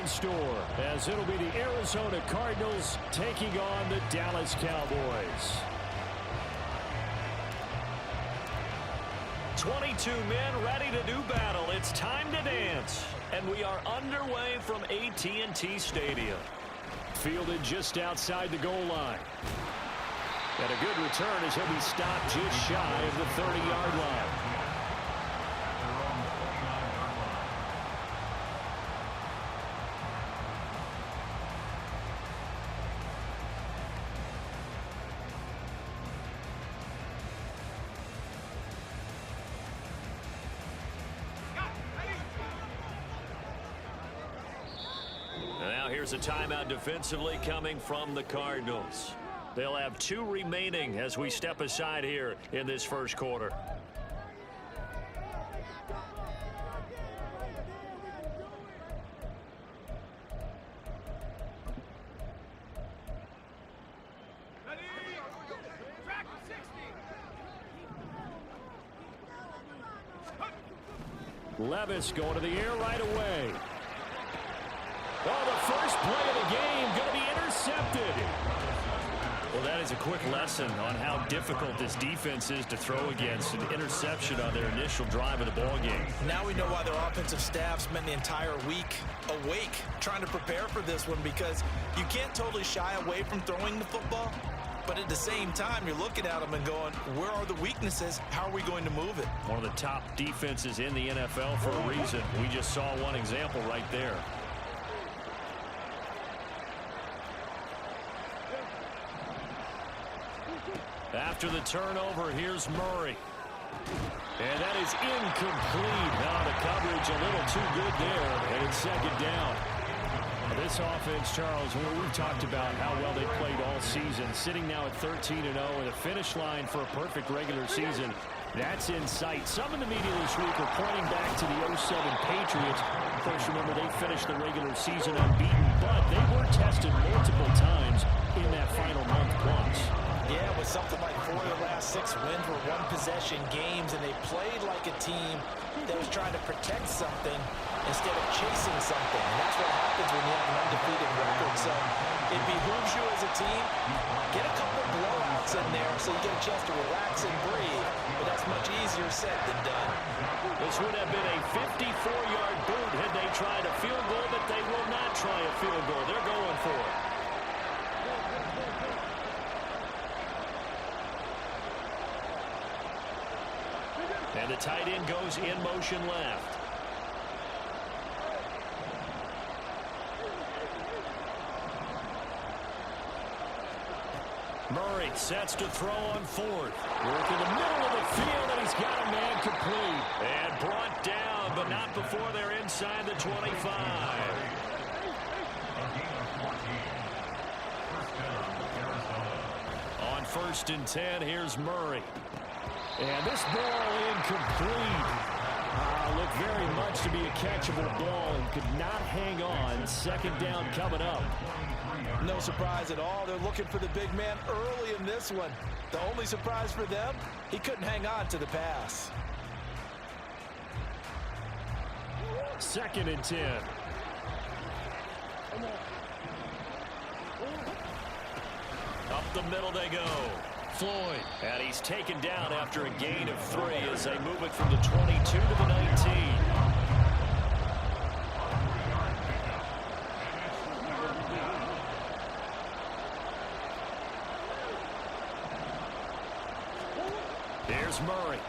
in store, as it'll be the Arizona Cardinals taking on the Dallas Cowboys. 22 men ready to do battle. It's time to dance. And we are underway from AT&T Stadium. Fielded just outside the goal line. And a good return as he'll be stopped just shy of the 30-yard line. Now here's a timeout defensively coming from the Cardinals. They'll have 2 remaining as we step aside here in this first quarter. Levis going to the air right away. Oh, the first play of the game going to be intercepted. Well, that is a quick lesson on how difficult this defense is to throw against. An interception on their initial drive of the ball game. Now we know why their offensive staff spent the entire week awake trying to prepare for this one, because you can't totally shy away from throwing the football. But at the same time, you're looking at them and going, where are the weaknesses? How are we going to move it? One of the top defenses in the NFL for a reason. We just saw one example right there. After the turnover, here's Murray. And that is incomplete. Now the coverage a little too good there, and it's second down. This offense, Charles, we've talked about how well they played all season, sitting now at 13-0 and a finish line for a perfect regular season. That's in sight. Some in the media this week are pointing back to the 07 Patriots. Of course, remember, they finished the regular season unbeaten, but they were tested multiple times in that final month plus. Yeah, with something like 4 of the last 6 wins were one-possession games, and they played like a team that was trying to protect something instead of chasing something. And that's what happens when you have an undefeated record. So it behooves you as a team, get a couple blowouts in there so you get a chance to relax and breathe. But that's much easier said than done. This would have been a 54-yard boot had they tried a field goal, but they will not try a field goal. They're going for it. And the tight end goes in motion left. Murray sets to throw on 4th. Work in the middle of the field, and he's got a man complete. And brought down, but not before they're inside the 25. On 1st and 10, here's Murray. And this ball incomplete. Looked very much to be a catchable ball and could not hang on. Second down coming up. No surprise at all. They're looking for the big man early in this one. The only surprise for them, he couldn't hang on to the pass. 2nd and 10. Up the middle they go. Floyd. And he's taken down after a gain of 3 as they move it from the 22 to the 19. Here's Murray.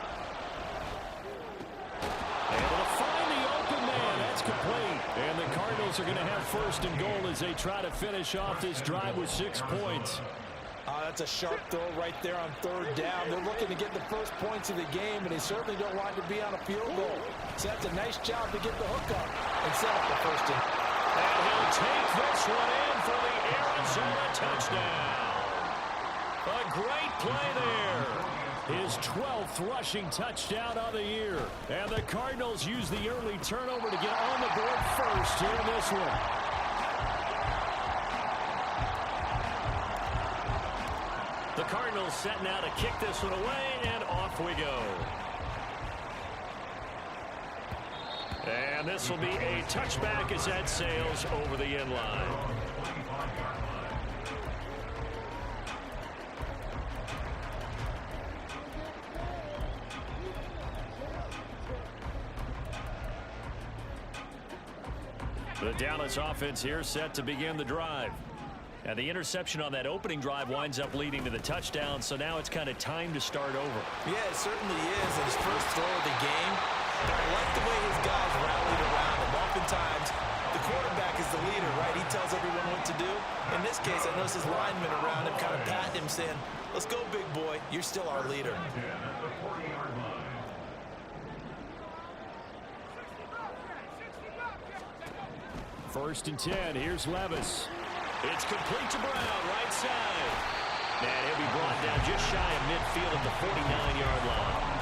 Able to find the open man. That's complete. And the Cardinals are going to have 1st and goal as they try to finish off this drive with 6 points. That's a sharp throw right there on 3rd down. They're looking to get the first points of the game, and they certainly don't want to be on a field goal. So that's a nice job to get the hook up and set up the 1st and. And he'll take this one in for the Arizona touchdown. A great play there. His 12th rushing touchdown of the year. And the Cardinals use the early turnover to get on the board first here in this one. The Cardinals set now to kick this one away, and off we go. And And this will be a touchback as that sails over the end line. The Dallas offense here set to begin the drive. And the interception on that opening drive winds up leading to the touchdown, so now it's kind of time to start over. Yeah, it certainly is. And his first throw of the game, but I like the way his guys rallied around him. Oftentimes, the quarterback is the leader, right? He tells everyone what to do. In this case, I notice his linemen around him kind of patting him, saying, let's go, big boy. You're still our leader. First and 10. Here's Levis. It's complete to Brown, right side. And he'll be brought down just shy of midfield at the 49-yard line.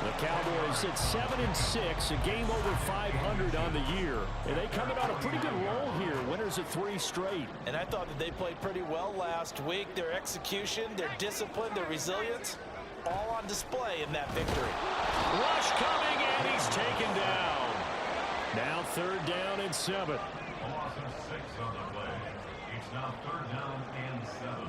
The Cowboys at 7-6, a game over 500 on the year. And they coming on a pretty good roll here. Winners of 3 straight. And I thought that they played pretty well last week. Their execution, their discipline, their resilience, all on display in that victory. Rush coming, and he's taken down. Now 3rd down and 7. A loss of 6 on the play. It's now 3rd down and 7.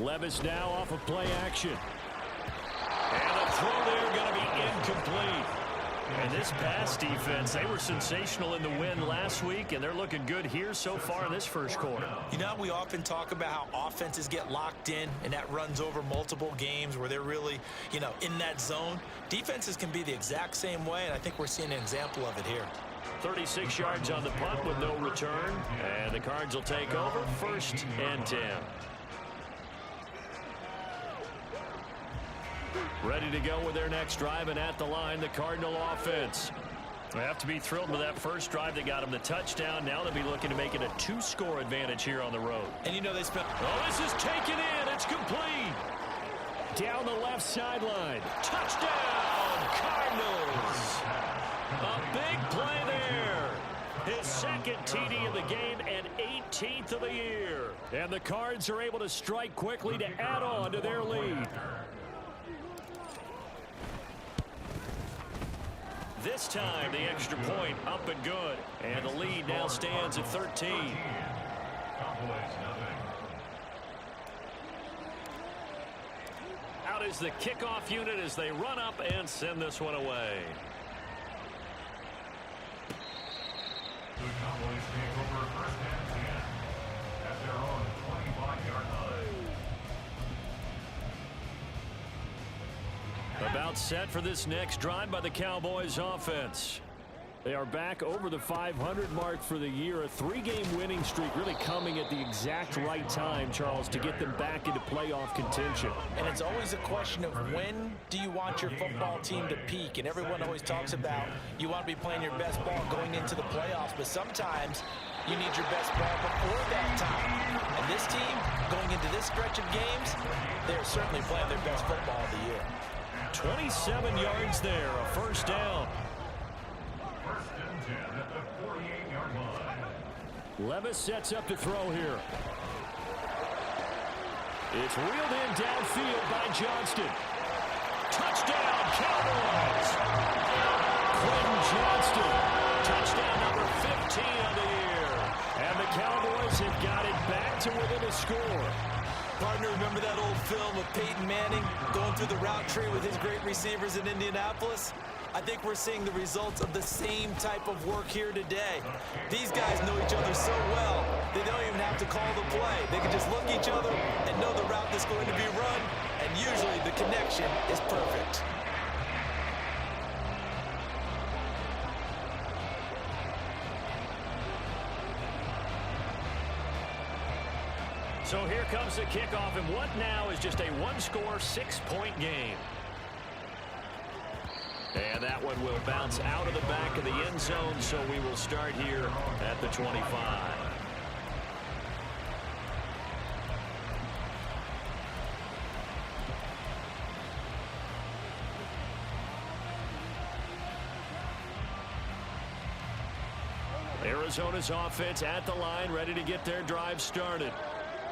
Levis now off of play action. And the throw there going to be incomplete. And this pass defense, they were sensational in the win last week, and they're looking good here so far in this first quarter. You know, we often talk about how offenses get locked in, and that runs over multiple games where they're really, you know, in that zone. Defenses can be the exact same way, and I think we're seeing an example of it here. 36 yards on the punt with no return, and the Cards will take over 1st and 10. Ready to go with their next drive, and at the line, the Cardinal offense. They have to be thrilled with that first drive that got them the touchdown. Now they'll be looking to make it a 2-score advantage here on the road. And you know they spent... Oh, this is taken in. It's complete. Down the left sideline. Touchdown, Cardinals. A big play there. His 2nd TD of the game and 18th of the year. And the Cards are able to strike quickly to add on to their lead. This time, the extra point up and good. And the lead now stands at 13. Out is the kickoff unit as they run up and send this one away. The Cowboys take over 1st and 10 at their own 25-yard line. About set for this next drive by the Cowboys offense. They are back over the 500 mark for the year. A 3-game winning streak really coming at the exact right time, Charles, to get them back into playoff contention. And it's always a question of when do you want your football team to peak? And everyone always talks about you want to be playing your best ball going into the playoffs, but sometimes you need your best ball before that time. And this team, going into this stretch of games, they're certainly playing their best football of the year. 27 yards there, a 1st down. 1st and 10 at the 48-yard line. Levis sets up to throw here. It's reeled in downfield by Johnston. Touchdown, Cowboys! Quentin Johnston, touchdown number 15 of the year. And the Cowboys have got it back to within a score. Partner, remember that old film of Peyton Manning going through the route tree with his great receivers in Indianapolis? I think we're seeing the results of the same type of work here today. These guys know each other so well, they don't even have to call the play. They can just look each other and know the route that's going to be run, and usually the connection is perfect. So here comes the kickoff, and what now is just a 1-score, 6-point game. And that one will bounce out of the back of the end zone, so we will start here at the 25. Arizona's offense at the line, ready to get their drive started.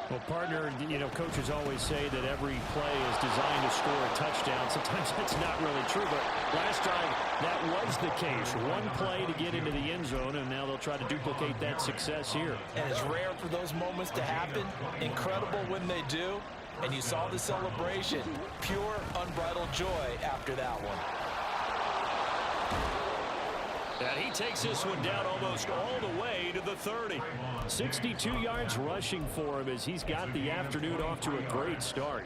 Well, partner, coaches always say that every play is designed to score a touchdown. Sometimes that's not really true, but last drive, that was the case. One play to get into the end zone, and now they'll try to duplicate that success here. And it's rare for those moments to happen. Incredible when they do. And you saw the celebration. Pure, unbridled joy after that one. And he takes this one down almost all the way to the 30. 62 yards rushing for him as he's got the afternoon off to a great start.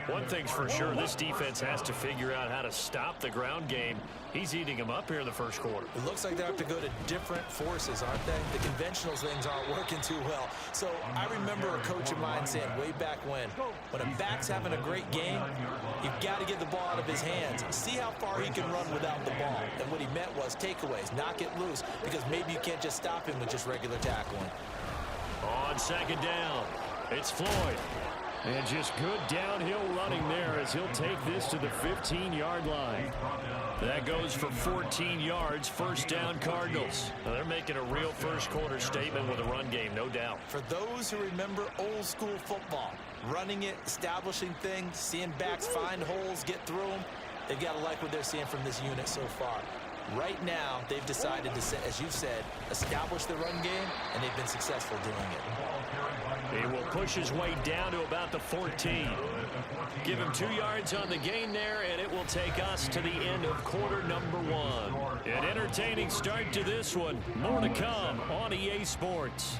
One thing's for sure, this defense has to figure out how to stop the ground game. He's eating them up here in the first quarter. It looks like they have to go to different forces, aren't they? The conventional things aren't working too well. So I remember a coach of mine saying way back when a back's having a great game, you've got to get the ball out of his hands. See how far he can run without the ball. And what he meant was takeaways, knock it loose, because maybe you can't just stop him with just regular tackling. On second down, it's Floyd. And just good downhill running there as he'll take this to the 15-yard line. That goes for 14 yards, first down Cardinals. Now they're making a real first quarter statement with a run game, no doubt. For those who remember old school football, running it, establishing things, seeing backs find holes, get through them, they've got to like what they're seeing from this unit so far. Right now, they've decided to, as you said, establish the run game, and they've been successful doing it. He will push his way down to about the 14. Give him 2 yards on the gain there, and it will take us to the end of quarter number 1. An entertaining start to this one. More to come on EA Sports.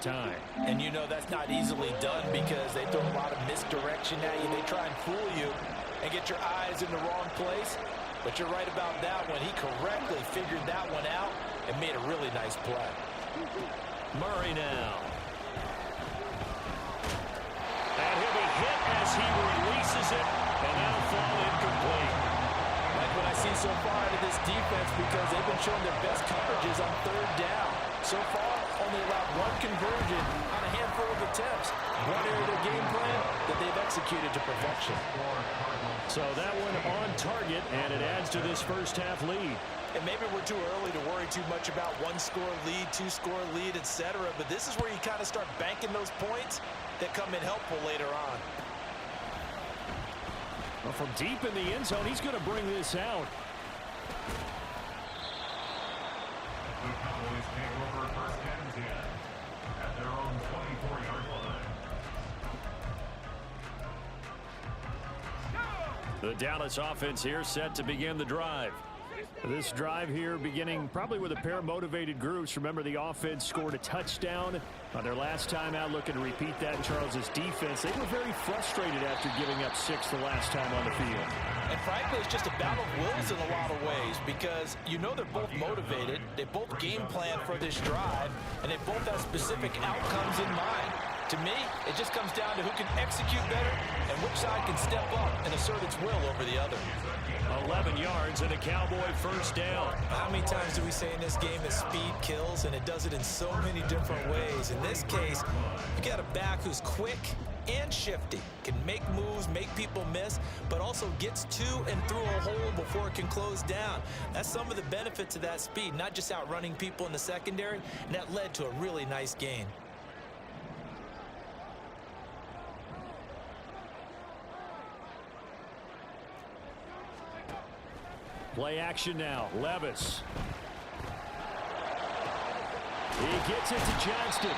Time. And that's not easily done because they throw a lot of misdirection at you. They try and fool you and get your eyes in the wrong place. But you're right about that one. He correctly figured that one out and made a really nice play. Murray now. And he'll be hit as he releases it, and that'll fall incomplete. Like what I've seen so far out of this defense, because they've been showing their best coverages on third down. So far, only allowed one conversion on a handful of attempts. One area of their game plan that they've executed to perfection. So that one on target, and it adds to this first half lead. And maybe we're too early to worry too much about one-score lead, two-score lead, etc. But this is where you kind of start banking those points that come in helpful later on. Well, from deep in the end zone, he's going to bring this out. The Cowboys take over first and 10 at their own 24-yard line. The Dallas offense here set to begin the drive. This drive here beginning probably with a pair of motivated groups. Remember, the offense scored a touchdown on their last time out, looking to repeat that in Charles's defense. They were very frustrated after giving up 6 the last time on the field. And frankly, it's just a battle of wills in a lot of ways because they're both motivated. They both game plan for this drive, and they both have specific outcomes in mind. To me, it just comes down to who can execute better and which side can step up and assert its will over the other. 11 yards and a Cowboy first down. How many times do we say in this game that speed kills, and it does it in so many different ways? In this case, you got a back who's quick and shifty, can make moves, make people miss, but also gets to and through a hole before it can close down. That's some of the benefits of that speed, not just outrunning people in the secondary, and that led to a really nice gain. Play action now. Levis. He gets it to Johnston.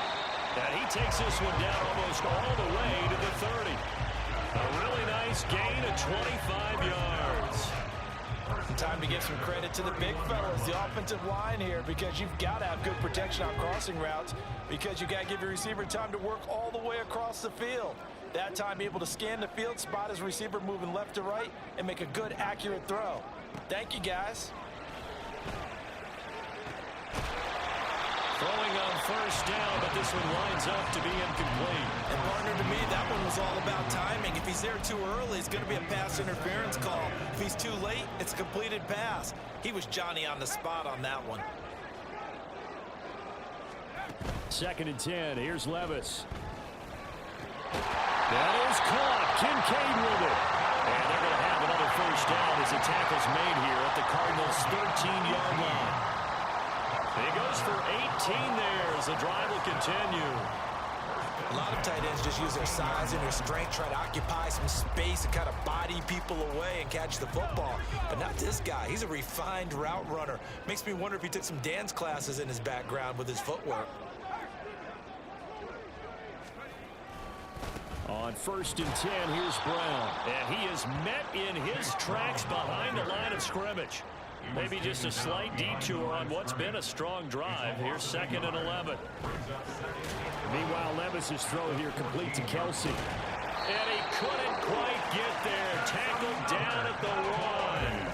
And he takes this one down almost all the way to the 30. A really nice gain of 25 yards. Time to give some credit to the big fellas, the offensive line here, because you've got to have good protection on crossing routes, because you got to give your receiver time to work all the way across the field. That time, be able to scan the field, spot his receiver moving left to right, and make a good, accurate throw. Thank you, guys. Throwing on first down, but this one lines up to be incomplete. And partner, to me, that one was all about timing. If he's there too early, it's going to be a pass interference call. If he's too late, it's a completed pass. He was Johnny on the spot on that one. 2nd and 10. Here's Levis. That is caught. Kincaid with it. And they're going to have another first down as the tackle's made here at the Cardinals' 13-yard line. He goes for 18 there as the drive will continue. A lot of tight ends just use their size and their strength, try to occupy some space and kind of body people away and catch the football. But not this guy. He's a refined route runner. Makes me wonder if he took some dance classes in his background with his footwork. On 1st and 10, here's Brown. And he is met in his tracks behind the line of scrimmage. Maybe just a slight detour on what's been a strong drive. Here's 2nd and 11. Meanwhile, Levis's throw here complete to Kelsey. And he couldn't quite get there. Tackled down at the 1.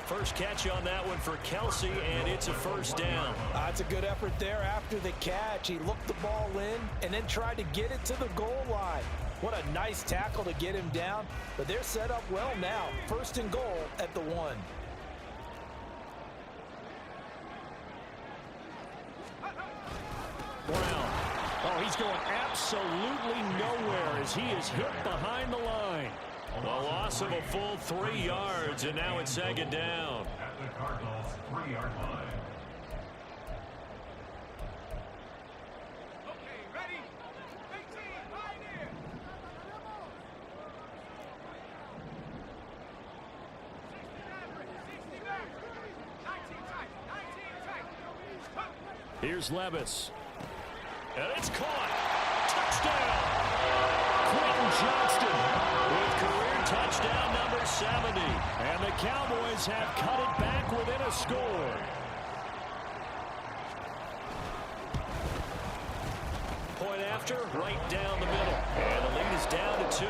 First catch on that one for Kelsey, and it's a first down. That's a good effort there after the catch. He looked the ball in and then tried to get it to the goal line. What a nice tackle to get him down. But they're set up well now. 1st and goal at the 1. Brown. Oh, he's going absolutely nowhere as he is hit behind the line. A loss of a full 3 yards, and now it's 2nd down. At the Cardinals' 3-yard line. Okay, ready? 18, right in. 60 back. 19 tight. 19 tight. Here's Levis. And it's caught. Touchdown. Quentin Johnston with career touchdown number 70. And the Cowboys have cut it back within a score. Point after, right down the middle. And the lead is down to 2.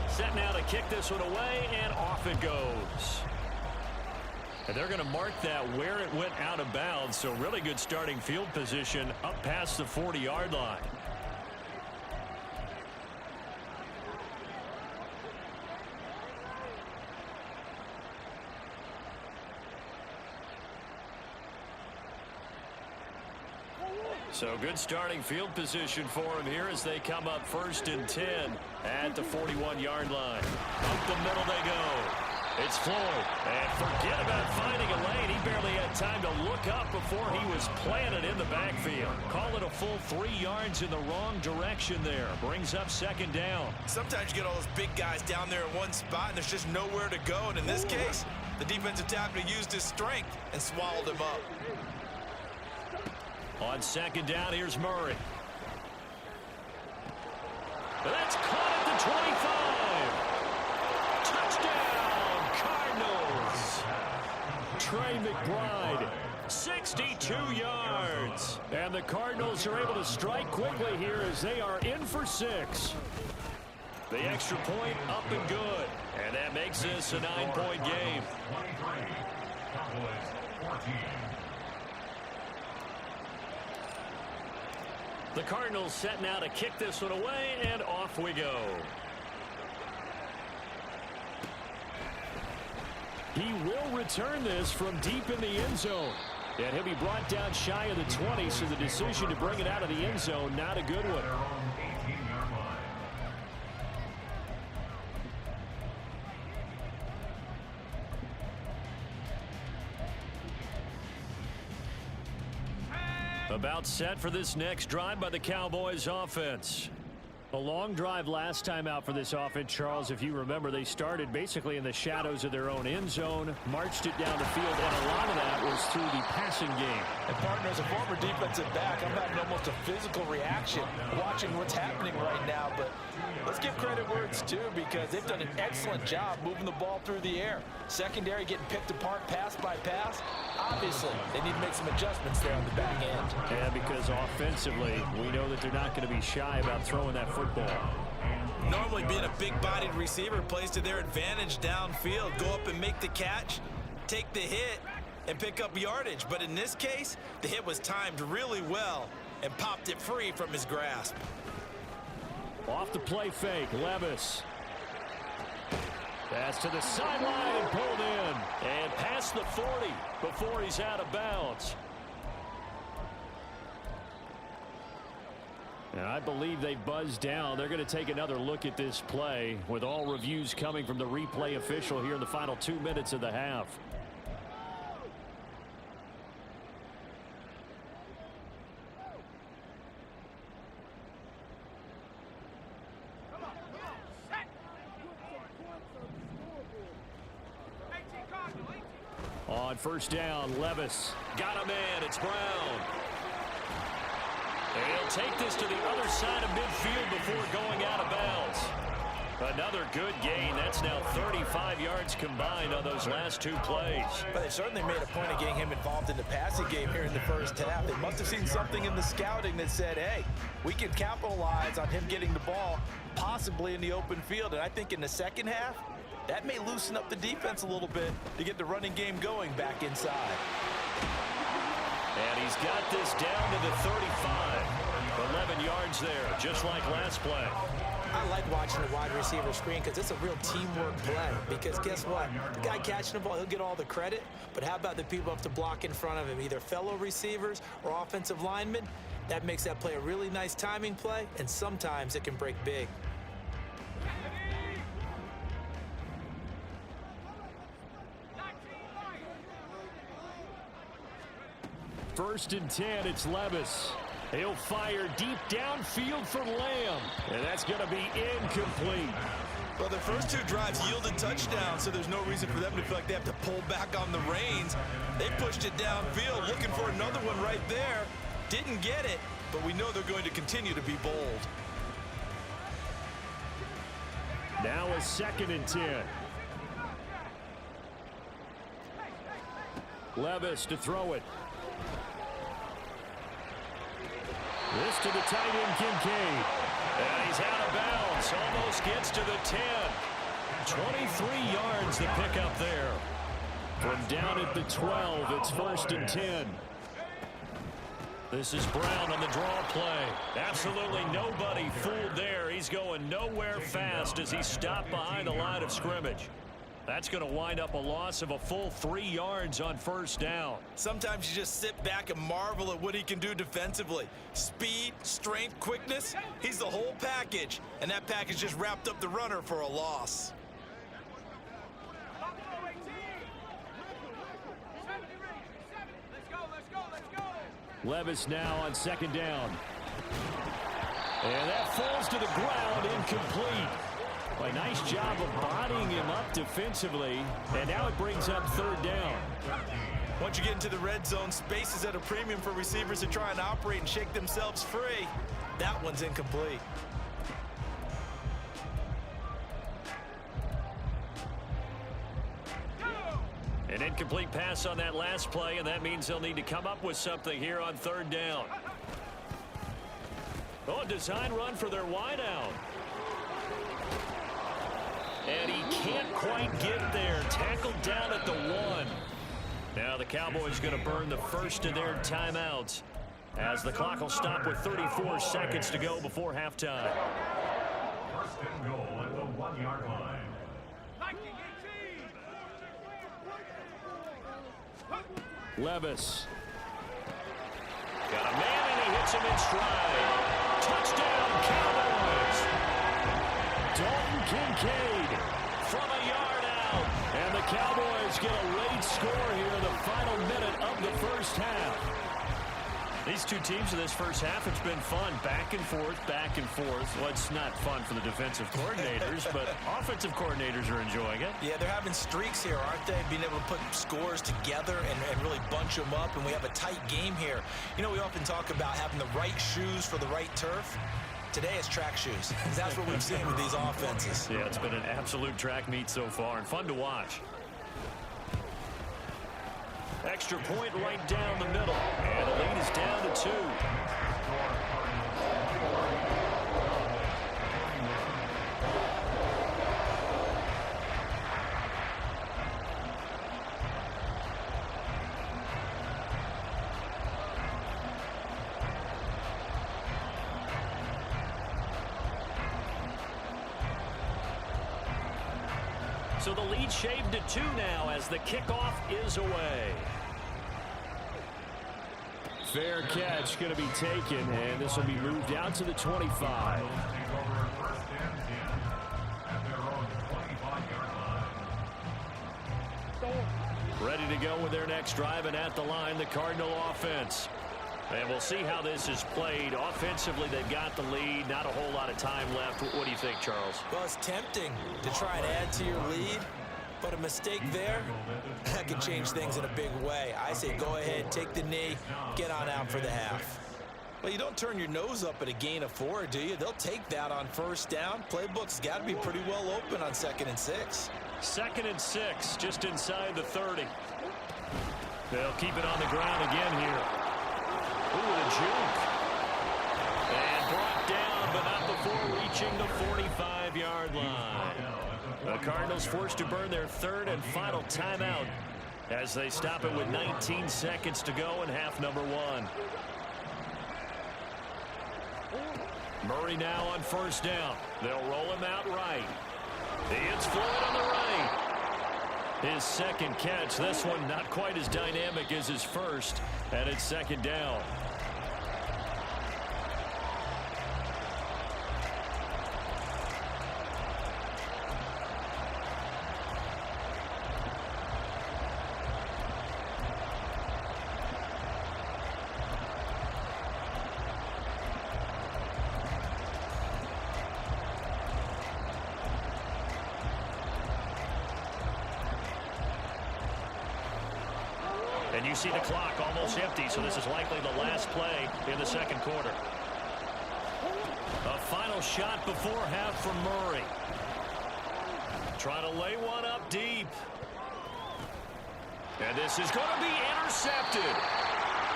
Set now to kick this one away, and off it goes. And they're going to mark that where it went out of bounds, so really good starting field position up past the 40-yard line. So good starting field position for him here as they come up 1st and 10 at the 41-yard line. Up the middle they go. It's Floyd. And forget about finding a lane. He barely had time to look up before he was planted in the backfield. Call it a full 3 yards in the wrong direction there. Brings up 2nd down. Sometimes you get all those big guys down there in one spot and there's just nowhere to go. And in this case, the defensive tackle used his strength and swallowed him up. On 2nd down, here's Murray. That's caught at the 25. Touchdown, Cardinals. Trey McBride, 62 yards. And the Cardinals are able to strike quickly here as they are in for 6. The extra point up and good. And that makes this a 9-point game. 23. Cowboys 14. The Cardinals set now to kick this one away, and off we go. He will return this from deep in the end zone. And he'll be brought down shy of the 20, so the decision to bring it out of the end zone, not a good one. Their own 18-yard line. About set for this next drive by the Cowboys offense. A long drive last time out for this offense, Charles. If you remember, they started basically in the shadows of their own end zone, marched it down the field, and a lot of that was through the passing game. And partner, as a former defensive back, I'm having almost a physical reaction watching what's happening right now. But let's give credit where it's due, because they've done an excellent job moving the ball through the air. Secondary getting picked apart pass by pass. Obviously, they need to make some adjustments there on the back end. Yeah, because offensively, we know that they're not going to be shy about throwing that football. Normally being a big-bodied receiver plays to their advantage downfield. Go up and make the catch, take the hit, and pick up yardage. But in this case, the hit was timed really well and popped it free from his grasp. Off the play fake, Levis. Pass to the sideline and pulled in. And pass past the 40 before he's out of bounds. And I believe they buzzed down. They're going to take another look at this play with all reviews coming from the replay official here in the final 2 minutes of the half. On first down, Levis. Got a man. It's Brown. And he'll take this to the other side of midfield before going out of bounds. Another good gain. That's now 35 yards combined on those last two plays. But they certainly made a point of getting him involved in the passing game here in the first half. They must have seen something in the scouting that said, hey, we can capitalize on him getting the ball possibly in the open field. And I think in the second half, that may loosen up the defense a little bit to get the running game going back inside. And he's got this down to the 35. 11 yards there, just like last play. I like watching the wide receiver screen because it's a real teamwork play. Because guess what? The guy catching the ball, he'll get all the credit. But how about the people up to block in front of him, either fellow receivers or offensive linemen? That makes that play a really nice timing play, and sometimes it can break big. First and 10, it's Levis. He'll fire deep downfield for Lamb. And that's going to be incomplete. Well, their first two drives yielded touchdowns, so there's no reason for them to feel like they have to pull back on the reins. They pushed it downfield, looking for another one right there. Didn't get it, but we know they're going to continue to be bold. Now a second and 10. Levis to throw it. This to the tight end, Kincaid. And he's out of bounds. Almost gets to the 10. 23 yards the pickup there. From down at the 12, it's first and 10. This is Brown on the draw play. Absolutely nobody fooled there. He's going nowhere fast as he stopped behind the line of scrimmage. That's going to wind up a loss of a full 3 yards on first down. Sometimes you just sit back and marvel at what he can do defensively. Speed, strength, quickness, he's the whole package. And that package just wrapped up the runner for a loss. Levis now on second down. And that falls to the ground, incomplete. A nice job of bodying him up defensively, and now it brings up third down. Once you get into the red zone, space is at a premium for receivers to try and operate and shake themselves free. That one's incomplete. An incomplete pass on that last play, and that means they'll need to come up with something here on third down. Oh, design run for their wideout. And he can't quite get there. Tackled down at the 1. Now the Cowboys going to burn the first of their timeouts as the clock will stop with 34 seconds to go before halftime. First and goal at the 1-yard line. Levis. Got a man, and he hits him in stride. Touchdown, Cowboys! Dalton Kincaid From a yard out. and the Cowboys get a late score here in the final minute of the first half. These two teams in this first half, it's been fun. Back and forth, back and forth. Well, it's not fun for the defensive coordinators, but offensive coordinators are enjoying it. Yeah, they're having streaks here, aren't they? Being able to put scores together and really bunch them up, and we have a tight game here. You know, we often talk about having the right shoes for the right turf. Today it's track shoes. That's what we've seen with these offenses. Yeah, it's been an absolute track meet so far and fun to watch. Extra point right down the middle. And the lead is down to 2. So the lead shaved to 2 now as the kickoff is away. Fair catch going to be taken, and this will be moved out to the 25. Ready to go with their next drive, and at the line, the Cardinal offense. And we'll see how this is played. Offensively, they've got the lead. Not a whole lot of time left. What do you think, Charles? Well, it's tempting to try and add to your lead, but a mistake there, that can change things in a big way. I say go ahead, take the knee, get on out for the half. Well, you don't turn your nose up at a gain of 4, do you? They'll take that on first down. Playbook's got to be pretty well open on 2nd and 6. 2nd and 6, just inside the 30. They'll keep it on the ground again here. Ooh, a juke. And brought down, but not before reaching the 45-yard line. The Cardinals forced to burn their 3rd and final timeout as they stop it with 19 seconds to go in half number 1. Murray now on first down. They'll roll him out right. It's Floyd on the right. His 2nd catch. This one not quite as dynamic as his first, and it's 2nd down. And you see the clock almost empty, so this is likely the last play in the 2nd quarter. A final shot before half from Murray. Trying to lay one up deep. And this is going to be intercepted.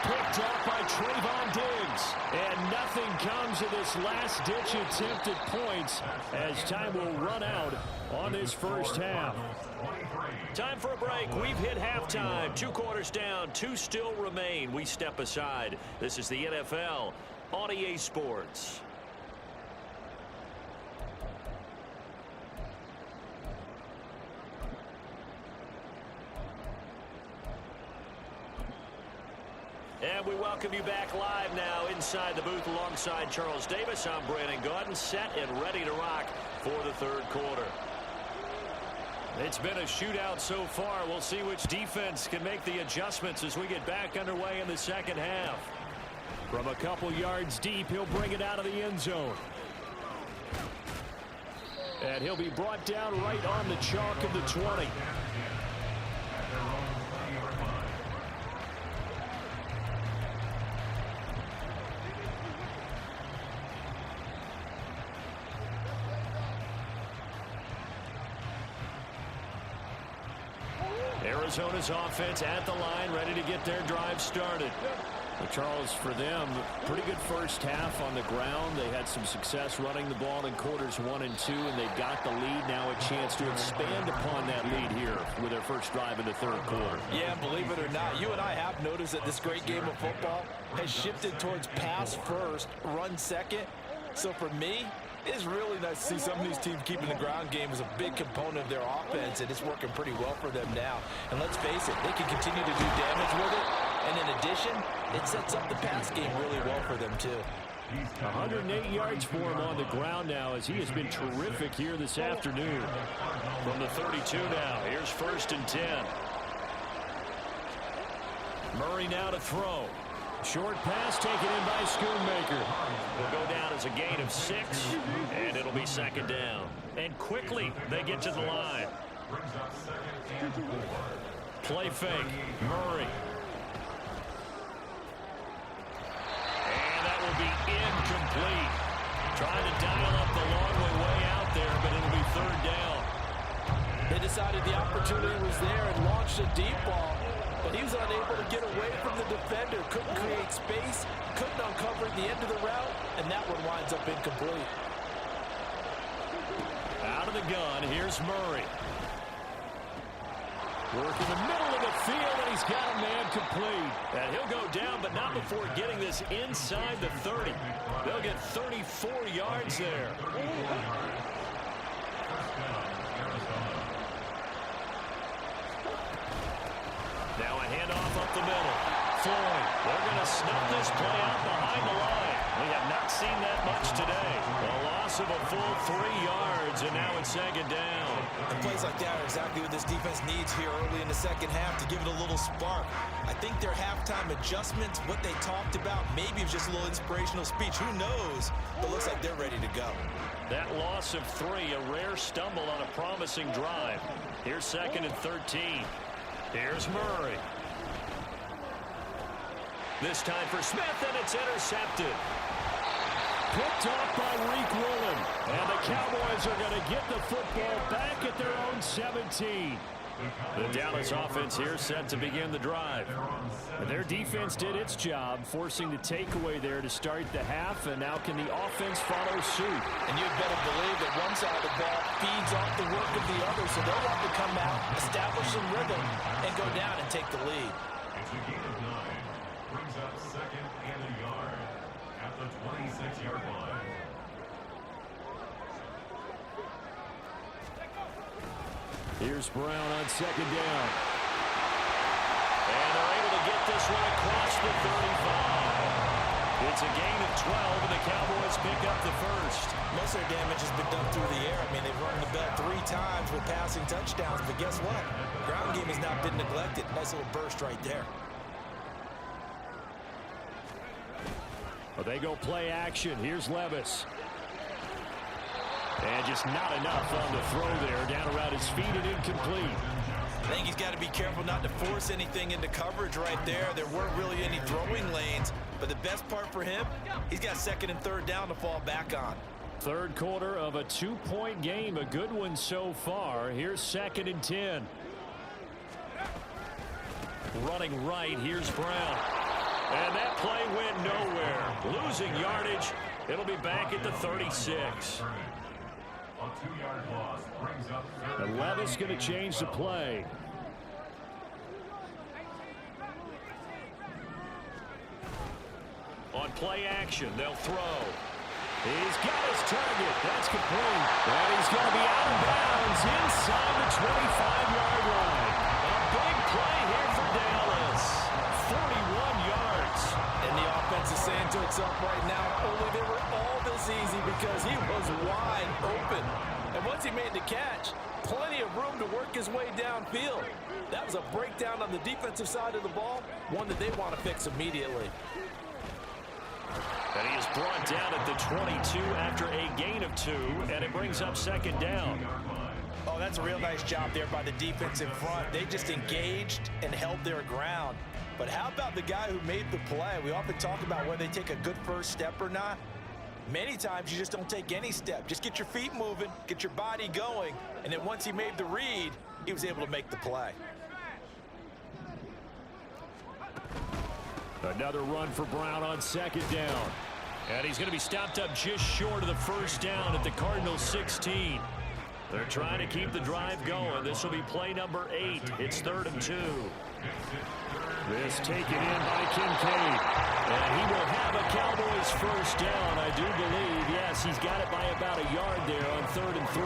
Picked up by Trayvon Diggs. And nothing comes of this last-ditch attempt at points as time will run out on this first half. Time for a break. We've hit halftime. 2 quarters down. 2 still remain. We step aside. This is the NFL on EA Sports. And we welcome you back live now inside the booth alongside Charles Davis. I'm Brandon Gaudin, set and ready to rock for the 3rd quarter. It's been a shootout so far. We'll see which defense can make the adjustments as we get back underway in the 2nd half. From a couple yards deep, he'll bring it out of the end zone. And he'll be brought down right on the chalk of the 20. Arizona's offense at the line, ready to get their drive started. Well, Charles, for them, pretty good first half on the ground. They had some success running the ball in quarters 1 and 2, and they've got the lead now, a chance to expand upon that lead here with their first drive in the 3rd quarter. Yeah, believe it or not, you and I have noticed that this great game of football has shifted towards pass first, run second. So for me, it's really nice to see some of these teams keeping the ground game as a big component of their offense, and it's working pretty well for them now. And let's face it, they can continue to do damage with it. And in addition, it sets up the pass game really well for them, too. 108 yards for him on the ground now as he has been terrific here this afternoon. From the 32 now, here's 1st and 10. Murray now to throw. Short pass taken in by Schoonmaker. Will go down as a gain of 6, and it'll be 2nd down. And quickly, they get to the line. Play fake, Murray. And that will be incomplete. Trying to dial up the long way out there, but it'll be 3rd down. They decided the opportunity was there and launched a deep ball. But he was unable to get away from the defender. Couldn't create space. Couldn't uncover the end of the route. And that one winds up incomplete. Out of the gun, here's Murray. Work in the middle of the field, and he's got a man complete. And he'll go down, but not before getting this inside the 30. They'll get 34 yards there. Now a handoff up the middle. Floyd, they're going to snuff this play out behind the line. We have not seen that much today. A loss of a full 3 yards, and now it's second down. And plays like that are exactly what this defense needs here early in the second half to give it a little spark. I think their halftime adjustments, what they talked about, maybe it was just a little inspirational speech. Who knows? But it looks like they're ready to go. That loss of 3, a rare stumble on a promising drive. Here's second and 13. Here's Murray. This time for Smith, and it's intercepted. Picked off by Reek Woolen. And the Cowboys are going to get the football back at their own 17. The Dallas offense here set to begin the drive. And their defense did its job, forcing the takeaway there to start the half, and now can the offense follow suit? And you'd better believe that one side of the ball feeds off the work of the other, so they'll want to come out, establish some rhythm, and go down and take the lead. It's a gain of 9. Brings up second and a yard at the 26-yard line. Here's Brown on second down. And they're able to get this one across the 35. It's a gain of 12, and the Cowboys pick up the first. Most of their damage has been done through the air. I mean, they've run the bell 3 times with passing touchdowns, but guess what? Ground game has not been neglected. Nice little burst right there. Well, they go play action. Here's Levis. And just not enough on the throw there. Down around his feet and incomplete. I think he's got to be careful not to force anything into coverage right there. There weren't really any throwing lanes, but the best part for him, he's got second and third down to fall back on. Third quarter of a 2-point game. A good one so far. Here's second and 10. Running right, here's Brown. And that play went nowhere. Losing yardage. It'll be back at the 36. A 2-yard loss brings up third. And Levis going to change the play. On play action, they'll throw. He's got his target. That's complete. And he's going to be out of bounds inside the 25-yard line. A big play here for Dallas. 41 yards. And the offense is saying to itself right now, only they were all this easy because he was wide open. And once he made the catch, plenty of room to work his way downfield. That was a breakdown on the defensive side of the ball, one that they want to fix immediately. And he is brought down at the 22 after a gain of 2, and it brings up second down. Oh, that's a real nice job there by the defense in front. They just engaged and held their ground. But how about the guy who made the play? We often talk about whether they take a good first step or not. Many times you just don't take any step. Just get your feet moving, get your body going, and then once he made the read, he was able to make the play. Another run for Brown on second down. And he's going to be stopped up just short of the first down at the Cardinals 16. They're trying to keep the drive going. This will be play number 8. It's 3rd and 2. This taken in by Kincaid. And he will have a Cowboys first down, I do believe. Yes, he's got it by about a yard there on 3rd and 3.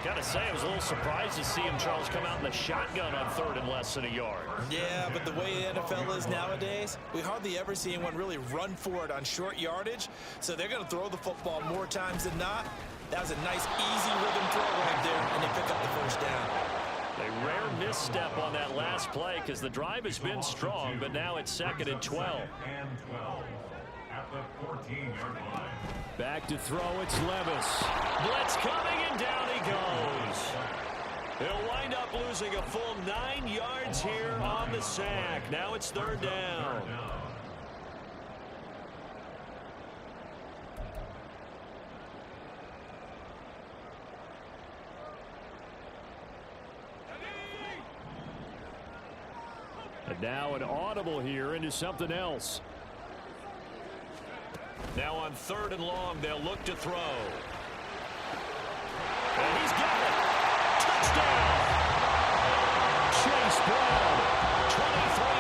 Gotta say, I was a little surprised to see him, Charles, come out in the shotgun on 3rd and less than a yard. Yeah, but the way the NFL is nowadays, we hardly ever see anyone really run for it on short yardage. So they're going to throw the football more times than not. That was a nice, easy rhythm throw right there, and they pick up the first down. A rare misstep on that last play because the drive has been strong, but now it's 2nd and 12. And 12 at the 14-yard line. Back to throw, it's Levis. Blitz coming, and down he goes. He'll wind up losing a full 9 yards here on the sack. Now it's 3rd down. And now an audible here into something else. Now on 3rd and long, they'll look to throw. And he's got it. Touchdown. Chase Brown. 23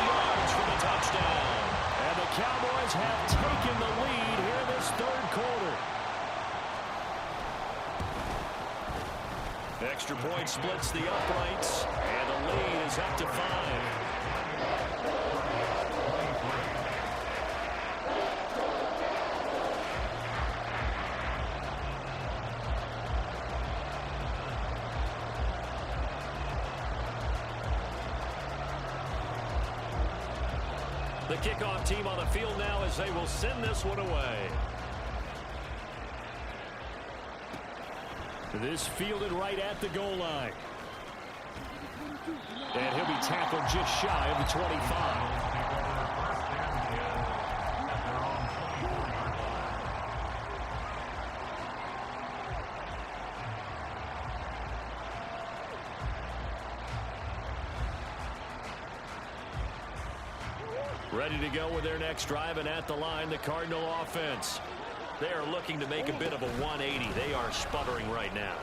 yards for the touchdown. And the Cowboys have taken the lead here this 3rd quarter. Extra point splits the uprights, and the lead is up to 5. The kickoff team on the field now as they will send this one away. This fielded right at the goal line. And he'll be tackled just shy of the 25. Ready to go with their next drive, and at the line, the Cardinal offense. They are looking to make a bit of a 180. They are sputtering right now.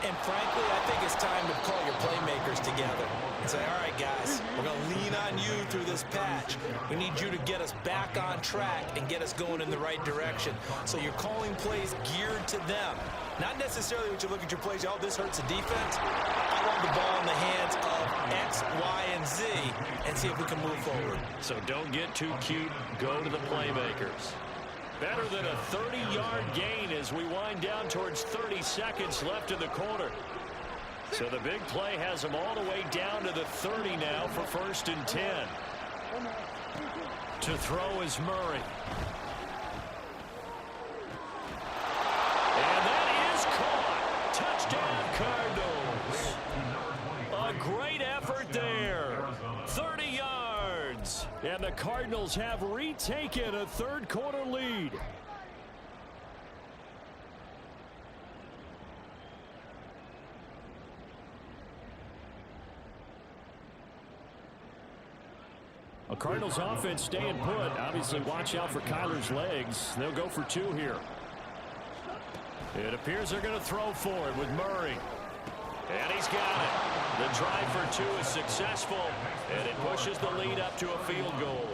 And frankly, I think it's time to call your playmakers together and say, all right, guys, we're going to lean on you through this patch. We need you to get us back on track and get us going in the right direction. So you're calling plays geared to them. Not necessarily what you look at your plays, oh, this hurts the defense. I want the ball in the hands of X, Y, and Z and see if we can move forward. So don't get too cute. Go to the playmakers. Better than a 30-yard gain as we wind down towards 30 seconds left in the quarter. So the big play has them all the way down to the 30 now for 1st and 10. To throw is Murray. And that is caught. Touchdown, Cardinals. A great effort there. 30 yards. And the Cardinals have retaken a third-quarter lead. A Cardinals offense staying put. Obviously, watch out for Kyler's legs. They'll go for 2 here. It appears they're going to throw for it with Murray. And he's got it. The drive for 2 is successful, and it pushes the lead up to a field goal.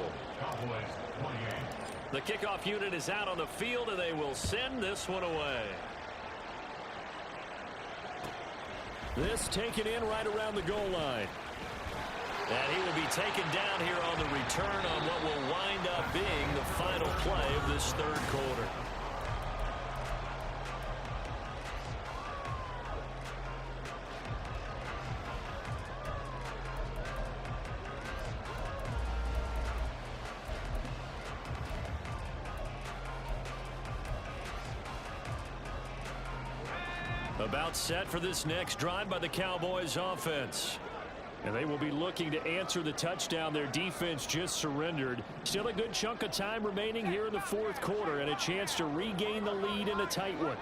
The kickoff unit is out on the field, and they will send this one away. This taken in right around the goal line. And he will be taken down here on the return on what will wind up being the final play of this third quarter. About set for this next drive by the Cowboys offense. And they will be looking to answer the touchdown their defense just surrendered. Still a good chunk of time remaining here in the fourth quarter and a chance to regain the lead in a tight one.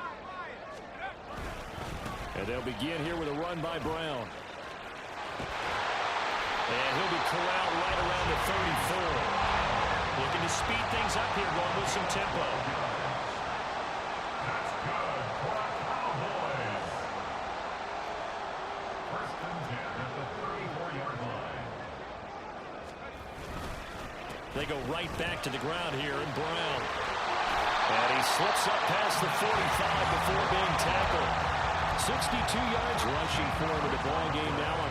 And they'll begin here with a run by Brown. And he'll be corralled right around the 34. Looking to speed things up here, going with some tempo. They go right back to the ground here, and Brown. And he slips up past the 45 before being tackled. 62 yards rushing for him in the ball game now on